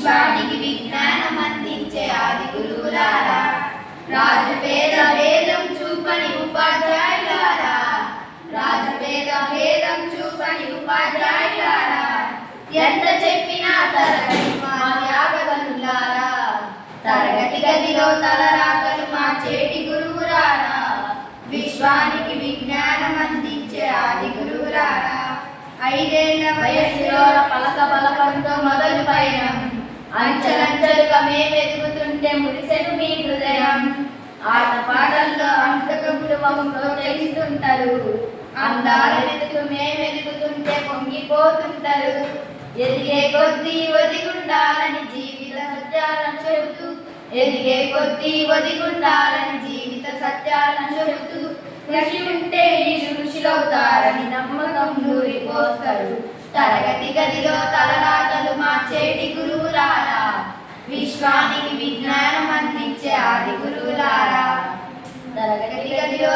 విశ్వానికి విజ్ఞానం అందించే ఆది గురువులారా, రాజు పేద భేదం చూపని ఉపాధ్యాయులారా, రాజు పేద భేదం చూపని ఉపాధ్యాయులారా, ఎంత చెప్పినా తరగని మా త్యాగధనులారా, తరగతి గదిలో తలరాతలు మార్చేటి గురువులారా, విశ్వానికి విజ్ఞానం అందించే ఆది గురువులారా. 5 ఏళ్ల వయస్సులో పలక పలకంతో మొదలు పయనం, అంచెలంచెలుగా మేమెదుగుతుంటే మురిసెను మీ హృదయం. ఆట పాటల్లో అంతకముడు మమ్ము ప్రోత్సహిస్తుంటారు, అందాలెదుగు మేమెదుగుతుంటే పొంగిపోతుంటారు. ఎదిగే కొద్దీ ఒదిగుండాలని జీవిత సత్యాలను చెబుతూ, ఎదిగే కొద్దీ ఒదిగుండాలని జీవిత సత్యాలను చెబుతూ, కృషి ఉంటే ఈ ఋషులవుతారని నమ్మకం నూరిపోస్తారు. తరగతి గదిలో తలరాతలు మార్చేటి గురువులారా, విశ్వానికి విజ్ఞానం అందించే ఆది గురువులారా, తరగతి గదిలో